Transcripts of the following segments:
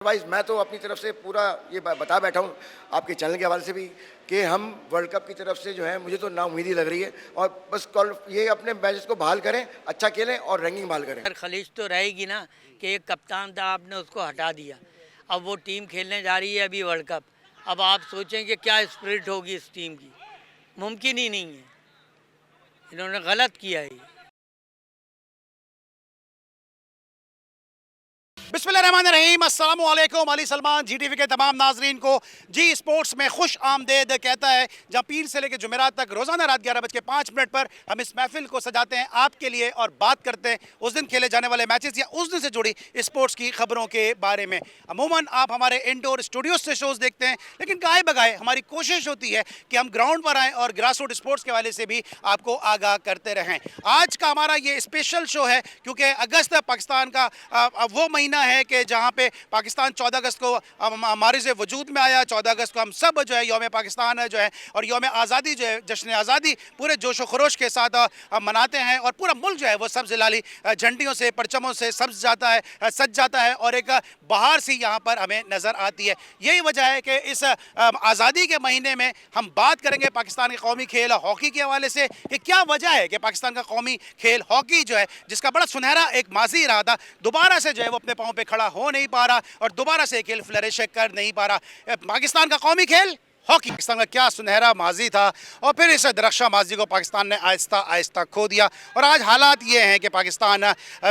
Otherwise मैं तो अपनी तरफ से पूरा ये बता बैठा हूँ आपके चैनल के हवाले से भी कि हम वर्ल्ड कप की तरफ से जो है मुझे तो नाउम्मीदी लग रही है। और बस कल ये अपने मैचेस को बहाल करें, अच्छा खेलें और रैंकिंग बहाल करें। पर खलीज तो रहेगी ना कि एक कप्तान था, आपने उसको हटा दिया। अब वो टीम खेलने जा रही है अभी वर्ल्ड कप। अब आप सोचें कि क्या स्पिरिट होगी इस टीम की। मुमकिन ही नहीं है, इन्होंने गलत किया है। बिस्मिल्लाहिर्रहमानिर्रहीम, अस्सलाम वालेकुम। अली सलमान जी टीवी के तमाम नाजरीन को जी स्पोर्ट्स में खुश आमदेद कहता है, जहाँ पीर से लेकर जुमेरात तक रोज़ाना रात 11:05 पर हम इस महफिल को सजाते हैं आपके लिए और बात करते हैं उस दिन खेले जाने वाले मैचेस या उस दिन से जुड़ी स्पोर्ट्स की खबरों के बारे में। अमूमन आप हमारे इंडोर स्टूडियो से शोज़ देखते हैं, लेकिन गाए बगाए हमारी कोशिश होती है कि हम ग्राउंड पर आएँ और ग्रास रूट स्पोर्ट्स के हवाले से भी आपको आगाह करते रहें। आज का हमारा ये स्पेशल शो है क्योंकि अगस्त पाकिस्तान का वो महीना है कि जहां पे पाकिस्तान 14 अगस्त को हमारे से वजूद में आया। 14 अगस्त को हम सब जो है यौम पाकिस्तान जो है और यौम आज़ादी जो है, जश्न आज़ादी पूरे जोश व खरोश के साथ मनाते हैं और पूरा मुल्क जो है वो सब्ज़ लाली झंडियों से, परचमों से सब्ज जाता है, सज जाता है और एक बहार सी यहाँ पर हमें नज़र आती है। यही वजह है कि इस आज़ादी के महीने में हम बात करेंगे पाकिस्तान के कौमी खेल हॉकी के हवाले से कि क्या वजह है कि पाकिस्तान का कौमी खेल हॉकी जो है, जिसका बड़ा सुनहरा एक माजी रहा था, दोबारा से जो है वो अपने पाँव पे खड़ा हो नहीं पा रहा और दोबारा से खेल फ्लरिश कर नहीं पा रहा। पाकिस्तान का कौमी खेल हॉकी, पाकिस्तान का क्या सुनहरा माजी था और फिर इस दरख्शा माजी को पाकिस्तान ने आहिस्ता आहिस्ता खो दिया। और आज हालात ये हैं कि पाकिस्तान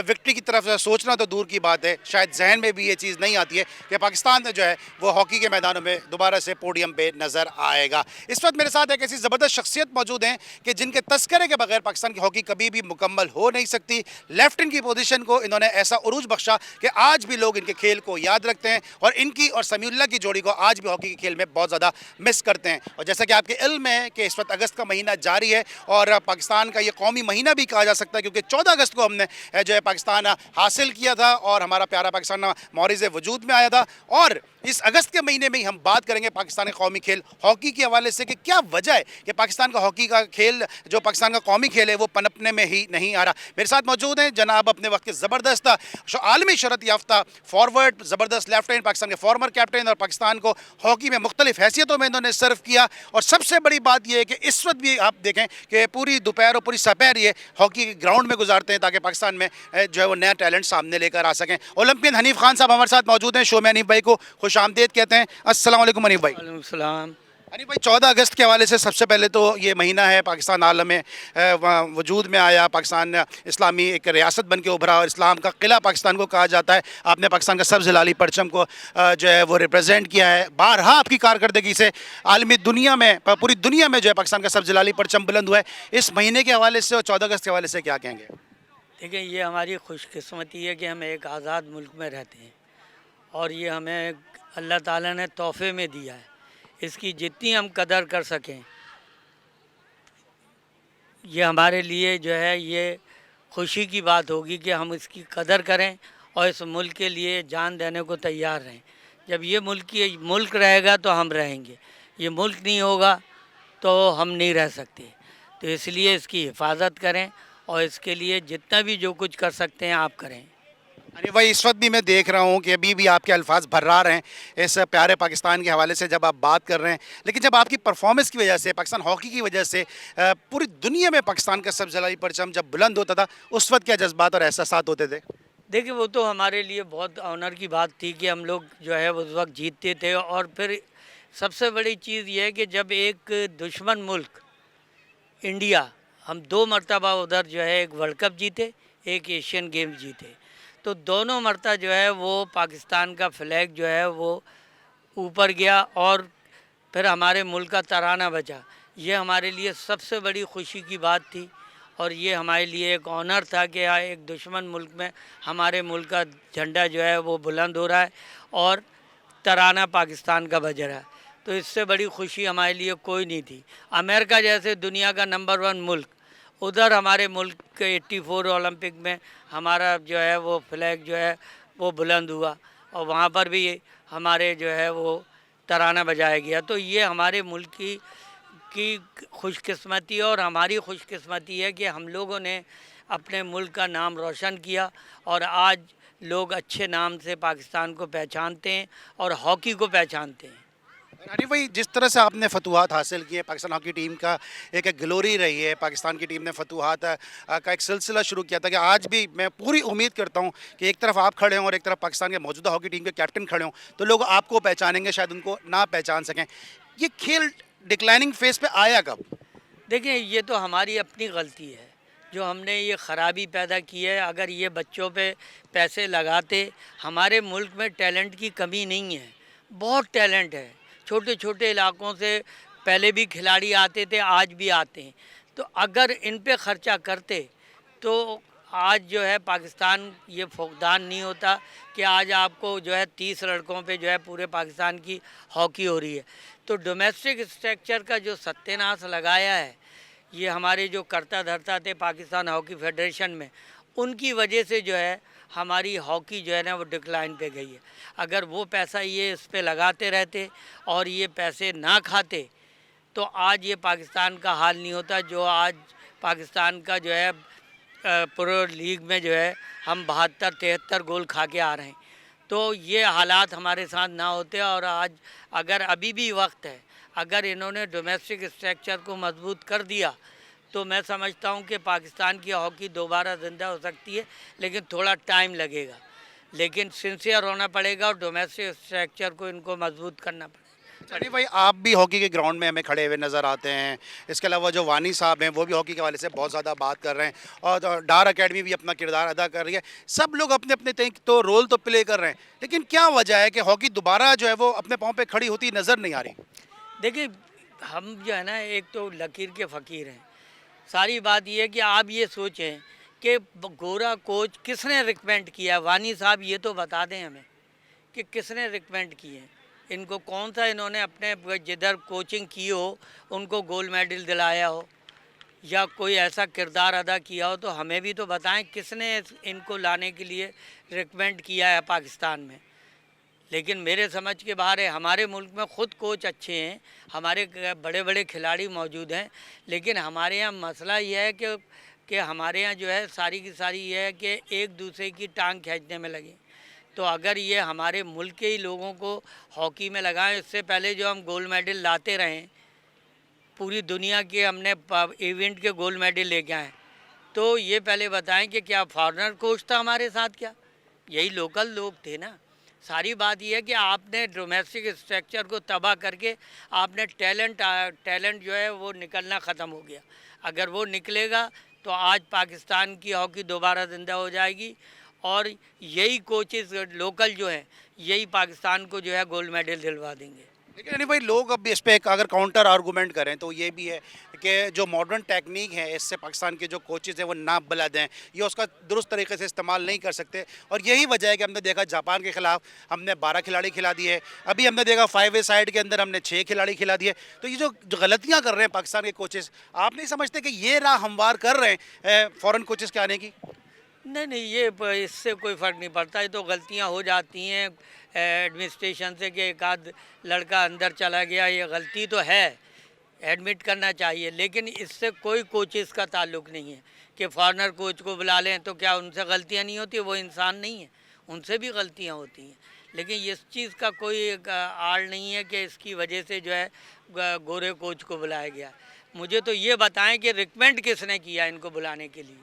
विक्ट्री की तरफ सोचना तो दूर की बात है, शायद जहन में भी ये चीज़ नहीं आती है कि पाकिस्तान जो है वो हॉकी के मैदानों में दोबारा से पोडियम पे नज़र आएगा। इस वक्त मेरे साथ एक ऐसी ज़बरदस्त शख्सियत मौजूद हैं कि जिनके तस्करे के बगैर पाकिस्तान की हॉकी कभी भी मुकम्मल हो नहीं सकती। लेफ्टिन की पोजीशन को इन्होंने ऐसा उरूज बख्शा कि आज भी लोग इनके खेल को याद रखते हैं और इनकी और समीउल्लाह की जोड़ी को आज भी हॉकी के खेल में बहुत ज़्यादा मिस करते हैं। और जैसा कि आपके इल्म है कि इस वक्त अगस्त का महीना जारी है और पाकिस्तान का ये कौमी महीना भी कहा जा सकता है क्योंकि 14 अगस्त को हमने जो है पाकिस्तान हासिल किया था और हमारा प्यारा पाकिस्तान मौरिज़ वजूद में आया था। और इस अगस्त के महीने में ही हम बात करेंगे पाकिस्तान के कौमी खेल हॉकी के हवाले से कि क्या वजह है कि पाकिस्तान का हॉकी का खेल, जो पाकिस्तान का कौमी खेल है, वो पनपने में ही नहीं आ रहा। मेरे साथ मौजूद हैं जनाब अपने वक्त के ज़बरदस्त आलमी शहरत याफ्ता फॉरवर्ड, ज़बरदस्त लेफ्टिनेंट, पाकिस्तान के फॉर्मर कैप्टन और पाकिस्तान को हॉकी में मुख्तलिफ हैसियतों में इन्होंने सर्व किया। और सबसे बड़ी बात यह है कि इस वक्त भी आप देखें कि पूरी दोपहर और पूरी सपहर ये हॉकी के ग्राउंड में गुजारते हैं ताकि पाकिस्तान में जो है वो नया टैलेंट सामने लेकर आ सकें। ओलंपियन हनीफ खान साहब हमारे साथ मौजूद हैं, शो में हनीफ भाई को खुश आमदेद कहते हैं। अस्सलाम वालेकुम हनीफ भाई। वालेकुम सलाम। हनीफ भाई, 14 अगस्त के हवाले से सबसे पहले तो ये महीना है पाकिस्तान आलम में वजूद में आया, पाकिस्तान इस्लामी एक रियासत बन के उभरा और इस्लाम का किला पाकिस्तान को कहा जाता है। आपने पाकिस्तान का सब्ज़ लाली परचम को जो है वो रिप्रेजेंट किया है। बारहा आपकी कारकर्दगी से आलमी दुनिया में, पूरी दुनिया में जो है पाकिस्तान का सब्ज़ लाली परचम बुलंद हुआ है। इस महीने के हवाले से और 14 अगस्त के हवाले से क्या कहेंगे? देखिए, ये हमारी खुशकिस्मती है कि हम एक आज़ाद मुल्क में रहते हैं और ये हमें अल्लाह ताला ने तोहफे में दिया है। इसकी जितनी हम कदर कर सकें, ये हमारे लिए जो है ये खुशी की बात होगी कि हम इसकी कदर करें और इस मुल्क के लिए जान देने को तैयार रहें। जब ये मुल्क रहेगा तो हम रहेंगे, ये मुल्क नहीं होगा तो हम नहीं रह सकते। तो इसलिए इसकी हिफाजत करें और इसके लिए जितना भी जो कुछ कर सकते हैं आप करें। अरे भाई, इस वक्त भी मैं देख रहा हूँ कि अभी भी आपके अल्फाज भर्रार हैं इस प्यारे पाकिस्तान के हवाले से जब आप बात कर रहे हैं, लेकिन जब आपकी परफॉर्मेंस की वजह से, पाकिस्तान हॉकी की वजह से पूरी दुनिया में पाकिस्तान का सब्ज़ लाली परचम जब बुलंद होता था, उस वक्त क्या जज्बात और एहसासात होते थे? देखिए, वो तो हमारे लिए बहुत ऑनर की बात थी कि हम लोग जो है उस वक्त जीतते थे। और फिर सबसे बड़ी चीज़ ये है कि जब एक दुश्मन मुल्क इंडिया, हम 2 मरतबा उधर जो है एक वर्ल्ड कप जीते, एक एशियन गेम्स जीते, तो दोनों मरतबा जो है वो पाकिस्तान का फ्लैग जो है वो ऊपर गया और फिर हमारे मुल्क का तराना बजा। ये हमारे लिए सबसे बड़ी खुशी की बात थी और ये हमारे लिए एक ऑनर था कि एक दुश्मन मुल्क में हमारे मुल्क का झंडा जो है वो बुलंद हो रहा है और तराना पाकिस्तान का बज रहा है। तो इससे बड़ी खुशी हमारे लिए कोई नहीं थी। अमेरिका जैसे दुनिया का नंबर 1 मुल्क, उधर हमारे मुल्क के 84 ओलंपिक में हमारा जो है वो फ्लैग जो है वो बुलंद हुआ और वहाँ पर भी हमारे जो है वो तराना बजाया गया। तो ये हमारे मुल्क की खुशकिस्मती और हमारी खुशकिस्मती है कि हम लोगों ने अपने मुल्क का नाम रोशन किया और आज लोग अच्छे नाम से पाकिस्तान को पहचानते हैं और हॉकी को पहचानते हैं। हनीफ भाई, जिस तरह से आपने फतूहात हासिल किए, पाकिस्तान हॉकी टीम का एक ग्लोरी रही है, पाकिस्तान की टीम ने फतूहात का एक सिलसिला शुरू किया था कि आज भी मैं पूरी उम्मीद करता हूं कि एक तरफ आप खड़े हों और एक तरफ पाकिस्तान के मौजूदा हॉकी टीम के कैप्टन खड़े हों तो लोग आपको पहचानेंगे, शायद उनको ना पहचान सकें। ये खेल डिक्लाइनिंग फेज पे आया कब? देखिए, ये तो हमारी अपनी गलती है जो हमने ये ख़राबी पैदा की है। अगर ये बच्चों पे पैसे लगाते, हमारे मुल्क में टैलेंट की कमी नहीं है, बहुत टैलेंट है। छोटे छोटे इलाकों से पहले भी खिलाड़ी आते थे, आज भी आते हैं। तो अगर इन पे ख़र्चा करते तो आज जो है पाकिस्तान ये फुकदान नहीं होता कि आज आपको जो है 30 लड़कों पे जो है पूरे पाकिस्तान की हॉकी हो रही है। तो डोमेस्टिक स्ट्रक्चर का जो सत्यानाश लगाया है ये हमारे जो करता धरता थे पाकिस्तान हॉकी फेडरेशन में, उनकी वजह से जो है हमारी हॉकी जो है ना वो डिक्लाइन पे गई है। अगर वो पैसा ये इस पे लगाते रहते और ये पैसे ना खाते तो आज ये पाकिस्तान का हाल नहीं होता जो आज पाकिस्तान का जो है प्रो लीग में जो है हम 72-73 गोल खा के आ रहे हैं। तो ये हालात हमारे साथ ना होते और आज अगर अभी भी वक्त है, अगर इन्होंने डोमेस्टिक स्ट्रक्चर को मजबूत कर दिया तो मैं समझता हूँ कि पाकिस्तान की हॉकी दोबारा ज़िंदा हो सकती है, लेकिन थोड़ा टाइम लगेगा। लेकिन सिंसियर होना पड़ेगा और डोमेस्टिक स्ट्रक्चर को इनको मजबूत करना पड़ेगा। अरे भाई, आप भी हॉकी के ग्राउंड में हमें खड़े हुए नज़र आते हैं। इसके अलावा जो वानी साहब हैं वो भी हॉकी के हवाले से बहुत ज़्यादा बात कर रहे हैं और डार अकेडमी भी अपना किरदार अदा कर रही है। सब लोग अपने अपने तो रोल तो प्ले कर रहे हैं, लेकिन क्या वजह है कि हॉकी दोबारा जो है वो अपने पाँव पे खड़ी होती नज़र नहीं आ रही? देखिए, हम जो है ना एक तो लकीर के फ़कीर हैं। सारी बात ये है कि आप ये सोचें कि गोरा कोच किसने रिकमेंड किया? वानी साहब ये तो बता दें हमें कि किसने रिकमेंड किए हैं इनको, कौन सा इन्होंने अपने जिधर कोचिंग की हो उनको गोल्ड मेडल दिलाया हो या कोई ऐसा किरदार अदा किया हो, तो हमें भी तो बताएं किसने इनको लाने के लिए रिकमेंड किया है पाकिस्तान में। लेकिन मेरे समझ के बाहर है। हमारे मुल्क में ख़ुद कोच अच्छे हैं, हमारे बड़े बड़े खिलाड़ी मौजूद हैं, लेकिन हमारे यहाँ मसला यह है कि हमारे यहाँ जो है सारी की सारी ये है कि एक दूसरे की टांग खींचने में लगे। तो अगर ये हमारे मुल्क के ही लोगों को हॉकी में लगाएं, इससे पहले जो हम गोल्ड मेडल लाते रहे, पूरी दुनिया के हमने इवेंट के गोल्ड मेडल लेके आए, तो ये पहले बताएं कि क्या फॉरेनर कोच था हमारे साथ? क्या यही लोकल लोग थे ना? सारी बात यह है कि आपने डोमेस्टिक स्ट्रक्चर को तबाह करके आपने टैलेंट जो है वो निकलना ख़त्म हो गया। अगर वो निकलेगा तो आज पाकिस्तान की हॉकी दोबारा ज़िंदा हो जाएगी और यही कोचेस लोकल जो हैं यही पाकिस्तान को जो है गोल्ड मेडल दिलवा देंगे। लेकिन नहीं भाई, लोग अब इस पर अगर काउंटर आर्गूमेंट करें तो ये भी है कि जो मॉडर्न टेक्निक है इससे पाकिस्तान के जो कोचेज़ हैं वो ना बलद हैं, ये उसका दुरुस्त तरीके से इस्तेमाल नहीं कर सकते। और यही वजह है कि हमने देखा जापान के ख़िलाफ़ हमने 12 खिलाड़ी खिला दिए, अभी हमने देखा 5 साइड के अंदर हमने 6 खिलाड़ी खिला दिए। तो ये जो गलतियाँ कर रहे हैं पाकिस्तान के कोचेज़, आप नहीं समझते कि ये राह हमवार कर रहे हैं फ़ॉरेन कोचेज़ के आने की? नहीं, ये इससे कोई फ़र्क नहीं पड़ता। ये तो गलतियां हो जाती हैं एडमिनिस्ट्रेशन से कि एक आध लड़का अंदर चला गया, ये गलती तो है, एडमिट करना चाहिए। लेकिन इससे कोई कोचेस का ताल्लुक़ नहीं है कि फॉरेनर कोच को बुला लें तो क्या उनसे गलतियां नहीं होती? वो इंसान नहीं है, उनसे भी गलतियां होती हैं। लेकिन इस चीज़ का कोई आड़ नहीं है कि इसकी वजह से जो है गोरे कोच को बुलाया गया। मुझे तो ये बताएं कि रिकमेंड किसने किया इनको बुलाने के लिए?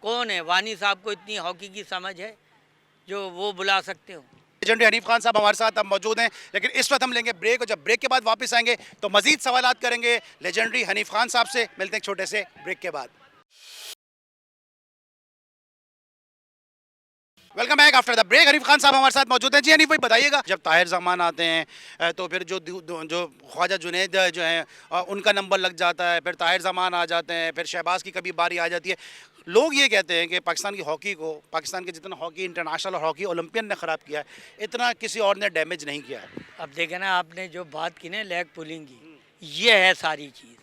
कौन है? वानी साहब को इतनी हॉकी की समझ है जो वो बुला सकते हो? लेजेंडरी हनीफ खान साहब हमारे साथ अब मौजूद हैं, लेकिन इस वक्त हम लेंगे ब्रेक और जब ब्रेक के बाद वापस आएंगे तो मजीद सवालात करेंगे लेजेंडरी हनीफ खान साहब से। मिलते हैं एक छोटे से ब्रेक के बाद। Welcome back after the break. Hanif Khan साहब हमारे साथ मौजूद हैं। जी हनीफ भाई, बताइएगा, जब ताहिर जमान आते हैं तो फिर जो ख्वाजा जुनैद जो हैं उनका नंबर लग जाता है, फिर ताहिर जमान आ जाते हैं, फिर शहबाज की कभी बारी आ जाती है। लोग ये कहते हैं कि पाकिस्तान की हॉकी को, पाकिस्तान के जितना हॉकी इंटरनेशनल और हॉकी ओलंपियन ने ख़राब किया है, इतना किसी और ने डैमेज नहीं किया है। अब देखें ना, आपने जो बात की ना लेग पुलिंग की, ये है सारी चीज़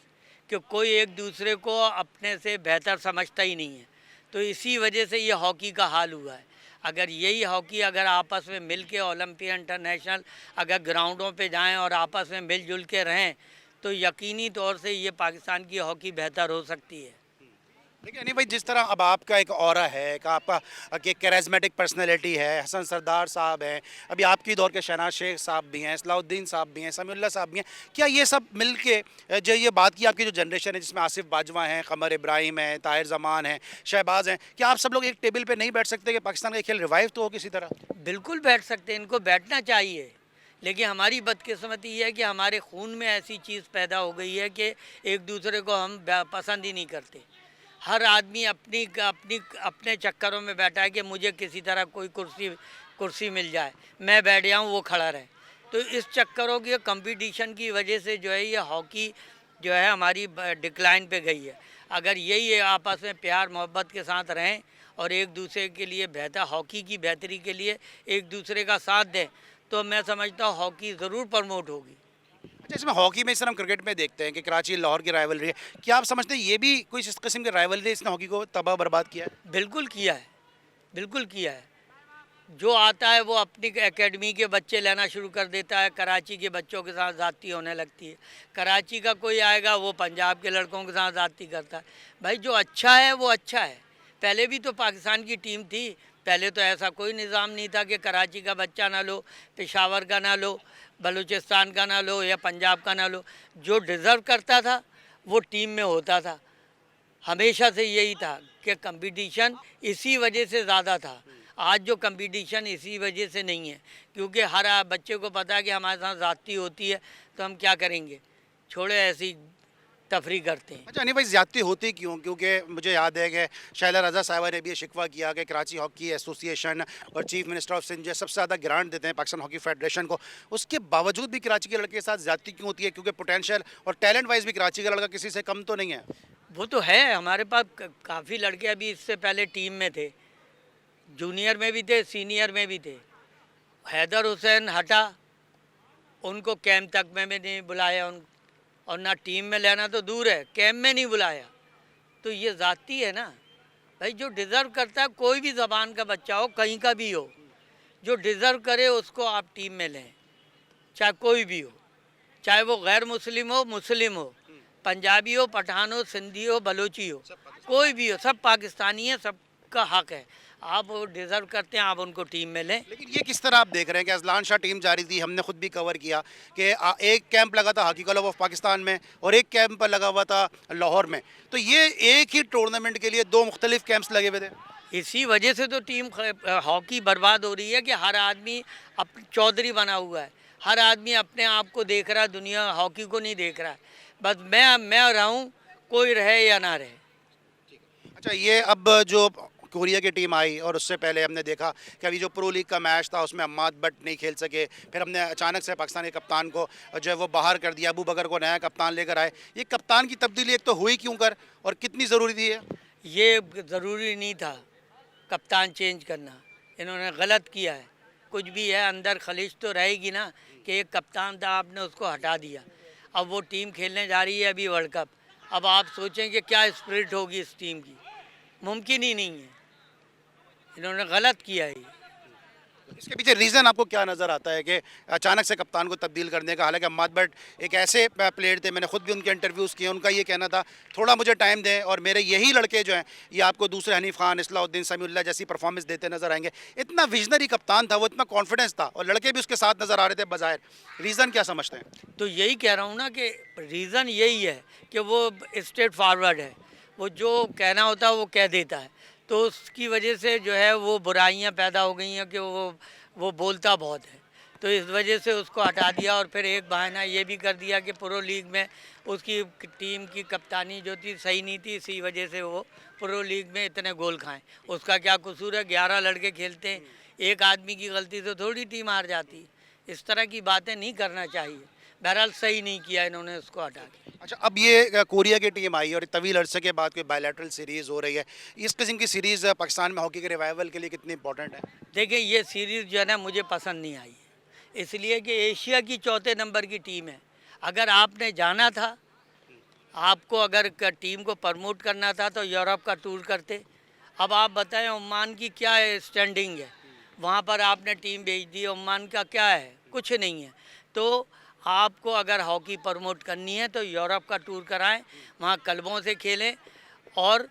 कि कोई एक दूसरे को अपने से बेहतर समझता ही नहीं है। तो इसी वजह से ये हॉकी का हाल हुआ है। अगर यही हॉकी अगर आपस में मिल के ओलंपिक इंटरनेशनल अगर ग्राउंडों पे जाएं और आपस में मिलजुल के रहें तो यकीनी तौर से ये पाकिस्तान की हॉकी बेहतर हो सकती है। देखिए अनिल भाई, जिस तरह अब आपका एक ऑरा है, एक आपका एक कैरिज्मेटिक पर्सनैलिटी है, हसन सरदार साहब हैं, अभी आपकी दौर के शहनाज शेख साहब भी हैं, सलाउद्दीन साहब भी हैं, समीउल्लाह साहब भी हैं, क्या ये सब मिल के जो ये बात की आपकी जो जनरेशन है जिसमें आसिफ बाजवा हैं, कमर इब्राहिम हैं, ताहिर जमान हैं, शहबाज हैं, क्या आप सब लोग एक टेबल पर नहीं बैठ सकते कि पाकिस्तान का खेल रिवाइव तो हो किसी तरह? बिल्कुल बैठ सकते हैं, इनको बैठना चाहिए। लेकिन हमारी बदकिस्मती ये है कि हमारे खून में ऐसी चीज़ पैदा हो गई है कि एक दूसरे को हम पसंद ही नहीं करते। हर आदमी अपनी अपनी अपने चक्करों में बैठा है कि मुझे किसी तरह कोई कुर्सी मिल जाए, मैं बैठ जाऊँ, वो खड़ा रहे। तो इस चक्करों की कंपटीशन की वजह से जो है ये हॉकी जो है हमारी डिक्लाइन पे गई है। अगर यही आपस में प्यार मोहब्बत के साथ रहें और एक दूसरे के लिए बेहतर हॉकी की बेहतरी के लिए एक दूसरे का साथ दें तो मैं समझता हूँ हॉकी ज़रूर प्रमोट होगी। अच्छा, इसमें हॉकी में इस तरह हम क्रिकेट में देखते हैं कि कराची लाहौर की राइवलरी है, क्या आप समझते हैं ये भी कोई इस किस्म की राइवलरी इसने हॉकी को तबाह बर्बाद किया है? बिल्कुल किया है, बिल्कुल किया है। जो आता है वो अपनी एकेडमी के बच्चे लेना शुरू कर देता है, कराची के बच्चों के साथ ज़्यादती होने लगती है। कराची का कोई आएगा वो पंजाब के लड़कों के साथ ज़्यादती करता है। भाई जो अच्छा है वो अच्छा है। पहले भी तो पाकिस्तान की टीम थी, पहले तो ऐसा कोई निज़ाम नहीं था कि कराची का बच्चा ना लो, पेशावर का ना लो, बलूचिस्तान का ना लो या पंजाब का ना लो। जो डिज़र्व करता था वो टीम में होता था। हमेशा से यही था कि कंपटीशन इसी वजह से ज़्यादा था। आज जो कंपटीशन इसी वजह से नहीं है, क्योंकि हर बच्चे को पता है कि हमारे साथ ज़्यादती होती है तो हम क्या करेंगे, छोड़े ऐसी तफरी करते हैं। अच्छा अनिल भाई, ज़्यादती होती क्यों? क्योंकि मुझे याद है कि शैला रज़ा साहिबा ने भी ये शिकवा किया कि कराची हॉकी एसोसिएशन और चीफ मिनिस्टर ऑफ सिंध जो सबसे ज़्यादा ग्रांट देते हैं पाकिस्तान हॉकी फेडरेशन को, उसके बावजूद भी कराची के लड़के के साथ ज़्यादती क्यों होती है? क्योंकि पोटेंशियल और टैलेंट वाइज भी कराची का लड़का किसी से कम तो नहीं है। वो तो है, हमारे पास काफ़ी लड़के अभी इससे पहले टीम में थे, जूनियर में भी थे, सीनियर में भी थे। हैदर हुसैन हटा, उनको कैंप तक में भी नहीं बुलाया और ना टीम में लेना तो दूर है, कैंप में नहीं बुलाया। तो ये ज़ाती है ना भाई, जो डिज़र्व करता है, कोई भी ज़बान का बच्चा हो, कहीं का भी हो, जो डिज़र्व करे उसको आप टीम में लें, चाहे कोई भी हो, चाहे वो गैर मुस्लिम हो, मुस्लिम हो, पंजाबी हो, पठान हो, सिंधी हो, बलोची हो, कोई भी हो, सब पाकिस्तानी है, सबका हक है। आप वो डिज़र्व करते हैं, आप उनको टीम में लें। लेकिन ये किस तरह आप देख रहे हैं कि अजलान शाह टीम जारी थी, हमने खुद भी कवर किया कि एक कैंप लगा था हॉकी क्लब ऑफ पाकिस्तान में और एक कैंप लगा हुआ था लाहौर में, तो ये एक ही टूर्नामेंट के लिए दो मुख्तलिफ कैंप्स लगे हुए थे। इसी वजह से तो टीम हॉकी बर्बाद हो रही है कि हर आदमी चौधरी बना हुआ है, हर आदमी अपने आप को देख रहा है, दुनिया हॉकी को नहीं देख रहा है। बस मैं रहूं, कोई रहे या ना रहे। अच्छा, ये अब जो कोरिया की टीम आई और उससे पहले हमने देखा कि अभी जो प्रो लीग का मैच था उसमें अम्माद बट नहीं खेल सके, फिर हमने अचानक से पाकिस्तान के कप्तान को जो है वो बाहर कर दिया, अबू बकर को नया कप्तान लेकर आए। ये कप्तान की तब्दीली एक तो हुई क्यों कर और कितनी ज़रूरी थी? ये ज़रूरी नहीं था कप्तान चेंज करना, इन्होंने गलत किया है। कुछ भी है अंदर खलिश तो रहेगी ना कि एक कप्तान था, आपने उसको हटा दिया। अब वो टीम खेलने जा रही है अभी वर्ल्ड कप, अब आप सोचें कि क्या स्पिरिट होगी इस टीम की, मुमकिन ही नहीं है, इन्होंने गलत किया है। इसके पीछे रीज़न आपको क्या नज़र आता है कि अचानक से कप्तान को तब्दील करने का? हालांकि अम्माद बट एक ऐसे प्लेयर थे, मैंने खुद भी उनके इंटरव्यूज़ किए, उनका ये कहना था थोड़ा मुझे टाइम दें और मेरे यही लड़के जो हैं ये आपको दूसरे हनीफ खान, इस्लाउद्दीन, समीउल्लाह जैसी परफॉर्मेंस देते नज़र आएंगे। इतना विजनरी कप्तान था वो, इतना कॉन्फिडेंस था और लड़के भी उसके साथ नज़र आ रहे थे बज़ाहिर। रीज़न क्या समझते हैं? तो यही कह रहा हूँ ना कि रीज़न यही है कि वो स्ट्रेट फॉरवर्ड है, वो जो कहना होता है वो कह देता है। तो उसकी वजह से जो है वो बुराइयां पैदा हो गई हैं कि वो बोलता बहुत है, तो इस वजह से उसको हटा दिया। और फिर एक बहाना ये भी कर दिया कि प्रो लीग में उसकी टीम की कप्तानी जो थी सही नहीं थी, इसी वजह से वो प्रो लीग में इतने गोल खाएं। उसका क्या कसूर है? 11 लड़के खेलते हैं, एक आदमी की गलती से थोड़ी टीम हार जाती। इस तरह की बातें नहीं करना चाहिए। बहरहाल सही नहीं किया इन्होंने उसको हटा के। अच्छा, अब ये कोरिया की टीम आई और तवील अरसे के बाद कोई बायलैटरल सीरीज़ हो रही है, इस किस्म की सीरीज़ पाकिस्तान में हॉकी के रिवाइवल के लिए कितनी इंपॉर्टेंट है? देखिए ये सीरीज़ जो है ना मुझे पसंद नहीं आई, इसलिए कि एशिया की चौथे नंबर की टीम है। अगर आपने जाना था, आपको अगर टीम को प्रमोट करना था तो यूरोप का टूर करते। अब आप बताएं ओमान की क्या स्टैंडिंग है, वहाँ पर आपने टीम भेज दी, ओमान का क्या है? कुछ नहीं है। तो आपको अगर हॉकी प्रमोट करनी है तो यूरोप का टूर कराएं, वहाँ क्लबों से खेलें और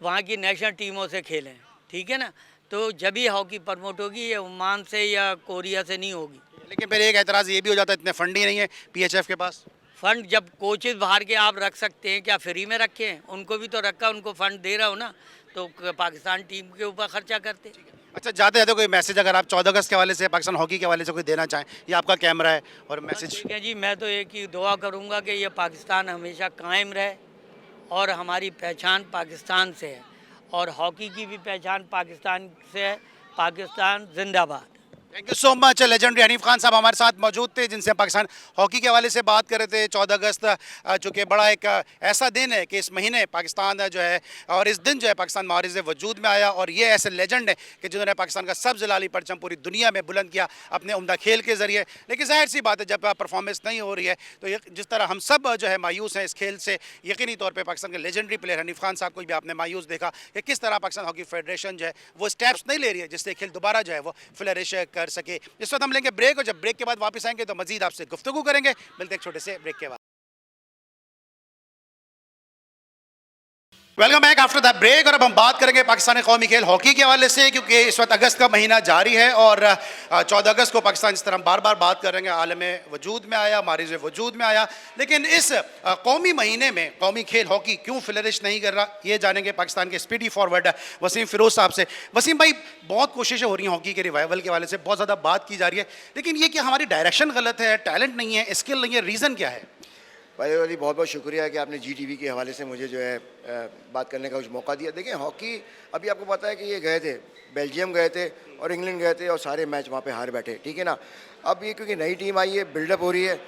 वहाँ की नेशनल टीमों से खेलें, ठीक है ना। तो जब ही हॉकी प्रमोट होगी, ये ओमान से या कोरिया से नहीं होगी। लेकिन फिर एक एतराज़ ये भी हो जाता है, इतने फंड ही नहीं है पीएचएफ के पास। फंड जब कोचेज बाहर के आप रख सकते हैं, क्या फ्री में रखे हैं? उनको भी तो रखा, उनको फंड दे रहा हो ना, तो पाकिस्तान टीम के ऊपर खर्चा करते। अच्छा, जाते जाते कोई मैसेज अगर आप 14 अगस्त के हवाले से, पाकिस्तान हॉकी के हवाले से कोई देना चाहें, ये आपका कैमरा है और मैसेज। ठीक है जी, मैं तो एक ही दुआ करूंगा कि ये पाकिस्तान हमेशा कायम रहे और हमारी पहचान पाकिस्तान से है और हॉकी की भी पहचान पाकिस्तान से है। पाकिस्तान जिंदाबाद। Thank you so much. Legendary Hanif Khan साहब हमारे साथ मौजूद थे, जिनसे पाकिस्तान हॉकी के हवाले से बात कर रहे थे। 14 अगस्त चूँकि बड़ा एक ऐसा दिन है कि इस महीने पाकिस्तान जो है और इस दिन जो है पाकिस्तान मारिज़ वजूद में आया और ये ऐसे लेजेंड है कि जिन्होंने पाकिस्तान का सब जलाली परचम पूरी दुनिया में बुलंद किया अपने उम्दा खेल के ज़रिए। लेकिन जाहिर सी बात है, जब परफॉर्मेंस नहीं हो रही है तो जिस तरह हम सब जो है मायूस हैं इस खेल से, यकीनी तौर पर पाकिस्तान के लेजेंडरी प्लेयर हनीफ खान साहब को भी आपने मायूस देखा कि किस तरह पाकिस्तान हॉकी फेडरेशन जो है वो स्टेप्स नहीं ले रही है जिससे खेल दोबारा जो है वो फ्लरिश कर सके। इस वक्त हम लेंगे ब्रेक और जब ब्रेक के बाद वापस आएंगे तो मजीद आपसे गुफ्तगू करेंगे। मिलते हैं एक छोटे से ब्रेक के बाद। Welcome back after the break. और अब हम बात करेंगे पाकिस्तानी कौमी खेल हॉकी के हवाले से, क्योंकि इस वक्त अगस्त का महीना जारी है और 14 अगस्त को पाकिस्तान, जिस तरह हम बार बार बात कर रहे हैं, आलम वजूद में आया, मारिज़ वजूद में आया। लेकिन इस कौमी महीने में कौमी खेल हॉकी क्यों फ्लरिश नहीं कर रहा, ये जानेंगे पाकिस्तान के स्पीडी फॉरवर्ड वसीम फिरोज साहब से। वसीम भाई, बहुत कोशिशें हो रही हैं हॉकी के रिवाइवल के हवाले से, बहुत ज़्यादा बात की जा रही है, लेकिन ये कि हमारी डायरेक्शन गलत है, टैलेंट नहीं है, स्किल नहीं है, रीज़न क्या है? भाई वाली बहुत बहुत शुक्रिया कि आपने GTV के हवाले से मुझे जो है बात करने का कुछ मौका दिया। देखिए, हॉकी अभी आपको पता है कि ये गए थे, बेल्जियम गए थे और इंग्लैंड गए थे और सारे मैच वहाँ पे हार बैठे, ठीक है ना। अब ये क्योंकि नई टीम आई है, बिल्डअप हो रही है।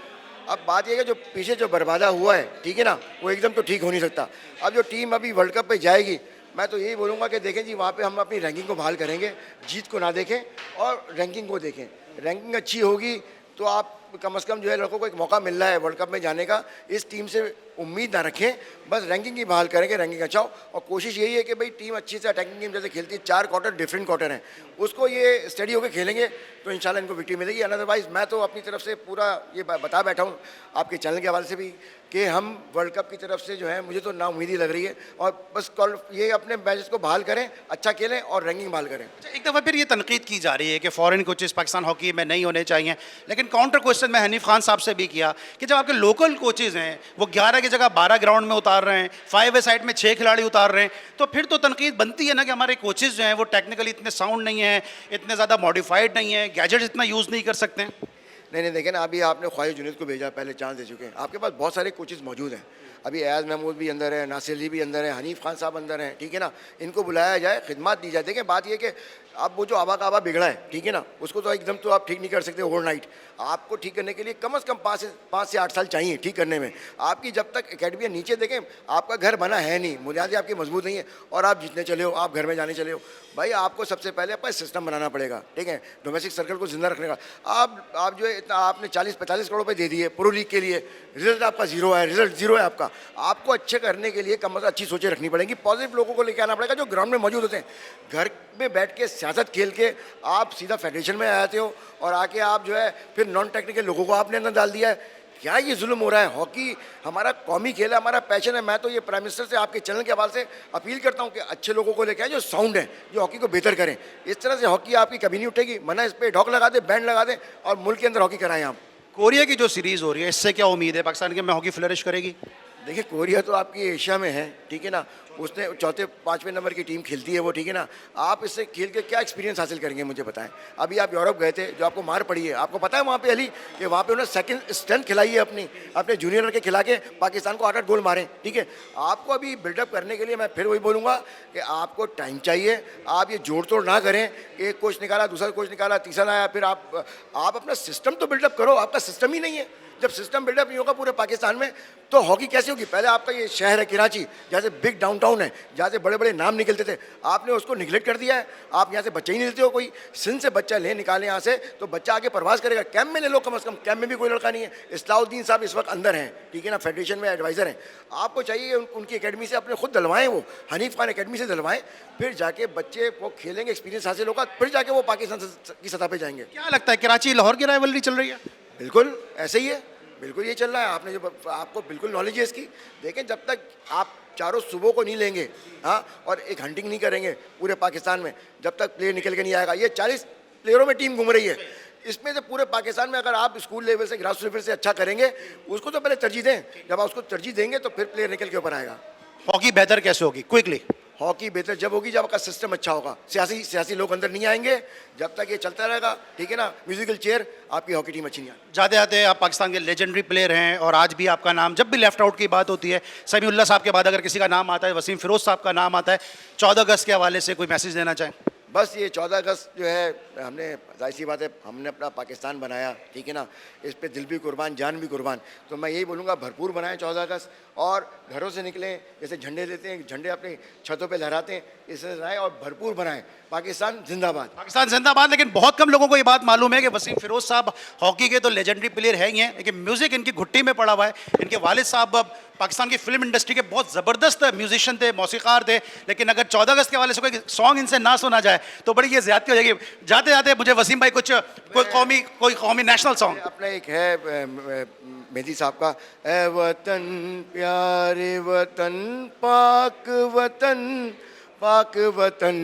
अब बात यह है कि जो पीछे जो बर्बादा हुआ है, ठीक है ना, वो एकदम तो ठीक हो नहीं सकता। अब जो टीम अभी वर्ल्ड कप पर जाएगी, मैं तो यही बोलूँगा कि देखें जी, वहाँ पर हम अपनी रैंकिंग को बहाल करेंगे, जीत को ना देखें और रैंकिंग को देखें। रैंकिंग अच्छी होगी तो आप कम से कम जो है लड़कों को एक मौका मिल रहा है वर्ल्ड कप में जाने का। इस टीम से उम्मीद ना रखें, बस रैंकिंग की बहाल करेंगे, रैंकिंग अच्छा हो। और कोशिश यही है कि भाई टीम अच्छी से अटैकिंग टीम जैसे खेलती है, 4 क्वार्टर डिफरेंट क्वार्टर हैं, उसको ये स्टडी होकर खेलेंगे तो इंशाल्लाह इनको विक्ट्री मिलेगी। अदरवाइज़ मैं तो अपनी तरफ से पूरा ये बता बैठा हूँ आपके चैनल के हवाले से भी कि हम वर्ल्ड कप की तरफ से जो है मुझे तो नाउम्मीदी लग रही है और बस कल ये अपने मैचेस को बहाल करें, अच्छा खेलें और रैंकिंग बहाल करें। एक दफ़ा फिर ये तनकीद की जा रही है कि फॉरेन कोचेस पाकिस्तान हॉकी में नहीं होने चाहिए, लेकिन काउंटर क्वेश्चन मैं हनीफ खान साहब से भी किया कि जब आपके लोकल कोचेज़ हैं वो 11 की जगह 12 ग्राउंड में उतार रहे हैं, 5 साइड में 6 खिलाड़ी उतार रहे हैं, तो फिर तो तनकीद बनती है ना कि हमारे कोचेज़ जो हैं वो टेक्निकली इतने साउंड नहीं हैं, इतने ज़्यादा मॉडिफाइड नहीं है, गैजेट्स इतना यूज़ नहीं कर सकते हैं। नहीं देखें ना, अभी आपने ख्वाहिश जुनैद को भेजा, पहले चांस दे चुके हैं, आपके पास बहुत सारे कोचेज़ मौजूद हैं। अभी एयाज महमूद भी अंदर है, नासिर अली भी अंदर है, हनीफ खान साहब अंदर हैं, ठीक है ना। इनको बुलाया जाए, खिदमत दी जाए। देखें, बात ये कि अब वो जो आबा का आबा बिगड़ा है, ठीक है ना, उसको तो एकदम तो आप ठीक नहीं कर सकते ओवरनाइट। आपको ठीक करने के लिए कम से कम 5 से 8 साल चाहिए ठीक करने में। आपकी जब तक एकेडमी नीचे देखें, आपका घर बना है नहीं, बुनियादें आपकी मजबूत नहीं है और आप जीतने चले हो, आप घर में जाने चले हो, भाई आपको सबसे पहले अपना सिस्टम बनाना पड़ेगा, ठीक है, डोमेस्टिक सर्कल को जिंदा रखने का। आप जो है इतना आपने 40-45 करोड़ रुपये दे दिए प्रो लीग के लिए, रिजल्ट आपका ज़ीरो है, रिजल्ट ज़ीरो है आपका। आपको अच्छे करने के लिए कम से कम अच्छी सोचें रखनी पड़ेंगी, पॉजिटिव लोगों को लेकर आना पड़ेगा जो ग्राउंड में मौजूद होते हैं। घर में बैठ के सियासत खेल के आप सीधा फेडरेशन में आते हो और आके आप जो है फिर नॉन टेक्निकल लोगों को आपने अंदर डाल दिया है। क्या ये जुल्म हो रहा है? हॉकी हमारा कौमी खेल है, हमारा पैशन है। मैं तो ये प्राइम मिनिस्टर से आपके चैनल के हवाले से अपील करता हूँ कि अच्छे लोगों को लेकर आए जो साउंड है, जो हॉकी को बेहतर करें। इस तरह से हॉकी आपकी कभी नहीं उठेगी, मना इस पर ढोक लगा दे, बैंड लगा दें और मुल्क के अंदर हॉकी कराएं आप। कोरिया की जो सीरीज़ हो रही है, इससे क्या उम्मीद है पाकिस्तान के में हॉकी फ्लरिश करेगी? देखिए, कोरिया तो आपकी एशिया में है, ठीक है ना, उसने 4-5वें नंबर की टीम खेलती है वो, ठीक है ना। आप इससे खेल के क्या एक्सपीरियंस हासिल करेंगे मुझे बताएं। अभी आप यूरोप गए थे, जो आपको मार पड़ी है, आपको पता है वहाँ पे अली कि वहाँ पे उन्होंने सेकंड स्ट्रेंथ खिलाई है अपने जूनियर के खिला के पाकिस्तान को 8-8 गोल मारे, ठीक है। आपको अभी बिल्डअप करने के लिए मैं फिर वही बोलूँगा कि आपको टाइम चाहिए। आप ये जोड़ तोड़ ना करें, एक कोच निकाला, दूसरा कोच निकाला, तीसरा आया, फिर आप अपना सिस्टम तो बिल्डअप करो। आपका सिस्टम ही नहीं है। जब सिस्टम बिल्डअप नहीं होगा पूरे पाकिस्तान में तो हॉकी कैसे होगी? पहले आपका ये शहर है कराची, जहाँ से बिग डाउनटाउन है, जहाँ से बड़े बड़े नाम निकलते थे, आपने उसको निगलेक्ट कर दिया है। आप यहाँ से बच्चे ही नहीं लेते हो। कोई सिंध से बच्चा निकाले यहाँ से तो बच्चा आगे प्रवास करेगा। कैंप में ले लो, कम से कम कैंप में भी कोई लड़का नहीं है। इस्लाउद्दीन साहब इस वक्त अंदर हैं, ठीक है ना, फेडरेशन में एडवाइज़र हैं। आपको चाहिए उनकी अकेडमी से अपने खुद दिलवाएं, वो हनीफ खान अकेडमी से दिलवाएं, फिर जाके बच्चे वो खेलेंगे, एक्सपीरियंस हासिल होगा, फिर जाके वो पाकिस्तान की सतह पर जाएंगे। क्या लगता है कराची लाहौर की राइवलरी चल रही है? बिल्कुल ऐसे ही है, बिल्कुल ये चल रहा है। आपने जो आपको बिल्कुल नॉलेज है इसकी। देखें, जब तक आप चारों सुबह को नहीं लेंगे, हाँ, और एक हंटिंग नहीं करेंगे पूरे पाकिस्तान में, जब तक प्लेयर निकल के नहीं आएगा। ये 40 प्लेयरों में टीम घूम रही है, इसमें से पूरे पाकिस्तान में अगर आप स्कूल लेवल से, ग्रास लेवल से अच्छा करेंगे, उसको तो पहले तरजीह दें। जब आप उसको तरजीह देंगे तो फिर प्लेयर निकल के ऊपर आएगा। हॉकी बेहतर कैसे होगी, क्विकली? हॉकी बेहतर जब होगी जब आपका सिस्टम अच्छा होगा, सियासी लोग अंदर नहीं आएंगे। जब तक ये चलता रहेगा, ठीक है ना, म्यूजिकल चेयर, आपकी हॉकी टीम अच्छी नहीं आएगी। जाते जाते आप पाकिस्तान के लेजेंडरी प्लेयर हैं और आज भी आपका नाम, जब भी लेफ्ट आउट की बात होती है, समीउल्लाह साहब के बाद अगर किसी का नाम आता है, वसीम फिरोज साहब का नाम आता है, 14 अगस्त के हवाले से कोई मैसेज देना चाहें? बस ये 14 अगस्त जो है, हमने, जाहिर सी बात है, हमने अपना पाकिस्तान बनाया, ठीक है ना, इस पे दिल भी कुर्बान, जान भी कुर्बान। तो मैं यही बोलूँगा, भरपूर बनाएं 14 अगस्त, और घरों से निकलें, जैसे झंडे लेते हैं, झंडे अपनी छतों पे लहराते हैं, इससे बनाएं और भरपूर बनाएं। पाकिस्तान जिंदाबाद। पाकिस्तान जिंदाबाद। लेकिन बहुत कम लोगों को ये बात मालूम है कि वसीम फिरोज साहब हॉकी के तो लेजेंडरी प्लेयर हैं ही हैं, लेकिन म्यूजिक इनकी घुट्टी में पड़ा हुआ है। इनके वालिद साहब पाकिस्तान की फिल्म इंडस्ट्री के बहुत ज़बरदस्त म्यूजिशियन थे, मौसीकार थे, लेकिन अगर 14 अगस्त के वाले से कोई सॉन्ग इनसे ना सुना जाए तो बड़ी ये ज्यादती हो जाएगी। जाते जाते मुझे वसीम भाई कोई कौमी नेशनल सॉन्ग अपना एक है मेहदी साहब का, ए वतन प्यारे वतन, पाक वतन, पाक वतन,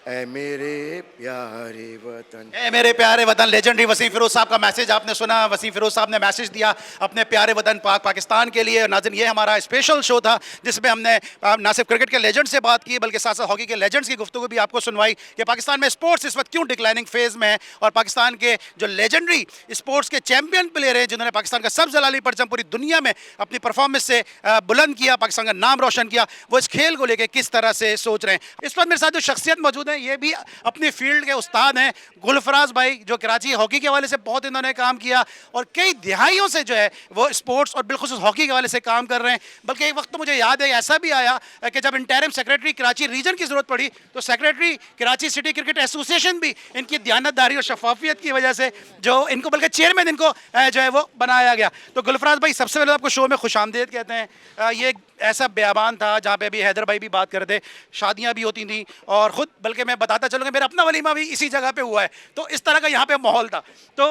ए मेरे प्यारे वतन। ए मेरे प्यारे वतन, लेजेंडरी वसीम फिरोज साहब का मैसेज आपने सुना। वसीम फिरोज साहब ने मैसेज दिया अपने प्यारे वतन पाकिस्तान के लिए। नाज़रीन, ये हमारा स्पेशल शो था जिसमें हमने ना सिर्फ क्रिकेट के लेजेंड से बात की, बल्कि साथ साथ हॉकी के लेजेंड्स की गुफ्तगू भी आपको सुनवाई कि पाकिस्तान में स्पोर्ट्स इस वक्त क्यों डिक्लाइनिंग फेज में है, और पाकिस्तान के जो लेजेंडरी स्पोर्ट्स के चैंपियन प्लेयर हैं, जिन्होंने पाकिस्तान का सब जलाली परचम पूरी दुनिया में अपनी परफॉर्मेंस से बुलंद किया, पाकिस्तान का नाम रोशन किया, वो इस खेल को लेकर किस तरह से सोच रहे हैं। इस वक्त मेरे साथ जो शख्सियत मौजूद है, ये भी अपनी फील्ड के उस्ताद हैं, गुलफराज भाई, जो कराची हॉकी के हवाले से बहुत इन्होंने काम किया और कई दिहाइयों से जो है वो स्पोर्ट्स और बिलखुसूस हॉकी के हवाले से काम कर रहे हैं। बल्कि एक वक्त तो मुझे याद है ऐसा भी आया कि जब इंटरिम सेक्रेटरी कराची रीजन की जरूरत पड़ी तो secretary Karachi city cricket association भी इनकी दयानतदारी और शफाफियत की वजह से जो इनको, बल्कि चेयरमैन इनको जो है वो बनाया गया। तो गुलफराज भाई, सबसे पहले आपको शो में खुशामदीद कहते हैं। ये ऐसा बयाबान था जहाँ पे अभी हैदर भाई भी बात कर रहे थे, शादियाँ भी होती थी, और ख़ुद बल्कि मैं बताता चलूँगा मेरा अपना वलीमा भी इसी जगह पे हुआ है, तो इस तरह का यहाँ पे माहौल था। तो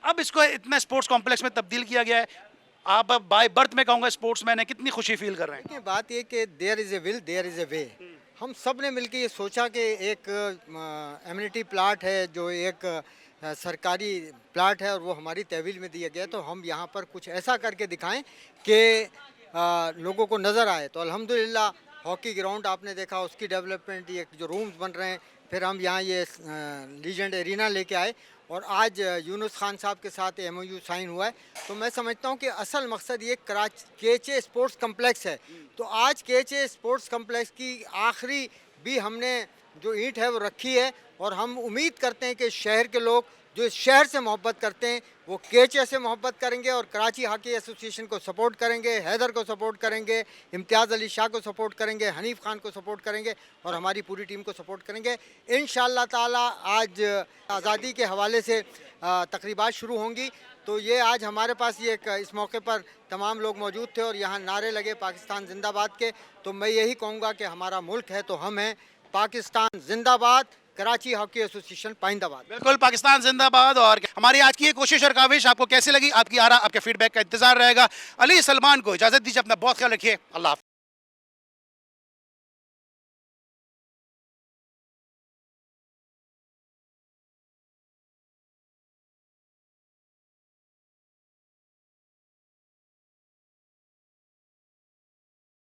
अब इसको इतना स्पोर्ट्स कॉम्प्लेक्स में तब्दील किया गया है। आप अब बाय बर्थ में कहूँगा स्पोर्ट्समैन है, कितनी खुशी फील कर रहे हैं? देखिए, बात ये कि there is a will there is a way. हम सब ने मिलकर ये सोचा कि एक एमिनिटी प्लाट है जो एक सरकारी प्लाट है और वो हमारी तहवील में दिया गया, तो हम यहाँ पर कुछ ऐसा करके दिखाएं कि लोगों को नज़र आए। तो अल्हम्दुलिल्लाह हॉकी ग्राउंड आपने देखा, उसकी डेवलपमेंट, ये जो रूम्स बन रहे हैं, फिर हम यहाँ ये लीजेंड एरिना लेके आए और आज यूनुस खान साहब के साथ MOU साइन हुआ है। तो मैं समझता हूँ कि असल मकसद ये KHA स्पोर्ट्स कम्प्लेक्स है। तो आज KHA स्पोर्ट्स कम्प्लेक्स की आखिरी भी हमने जो ईंट है वो रखी है, और हम उम्मीद करते हैं कि शहर के लोग जो इस शहर से मोहब्बत करते हैं वो KHA से मोहब्बत करेंगे और कराची हॉकी एसोसिएशन को सपोर्ट करेंगे, हैदर को सपोर्ट करेंगे, इम्तियाज़ अली शाह को सपोर्ट करेंगे, हनीफ खान को सपोर्ट करेंगे और हमारी पूरी टीम को सपोर्ट करेंगे। इंशाअल्लाह ताला आज आज़ादी के हवाले से तकरीबात शुरू होंगी। तो ये आज हमारे पास ये इस मौके पर तमाम लोग मौजूद थे और यहाँ नारे लगे पाकिस्तान जिंदाबाद के। तो मैं यही कहूँगा कि हमारा मुल्क है तो हम हैं, पाकिस्तान जिंदाबाद, कराची हॉकी एसोसिएशन पाइंदाबाद। बिल्कुल, पाकिस्तान जिंदाबाद। और हमारी आज की ये कोशिश और काविश आपको कैसी लगी? आपकी आरा, आपके फीडबैक का इंतजार रहेगा। अली सलमान को इजाजत दीजिए, अपना बहुत ख्याल रखिए, अल्लाह हाफ़िज़।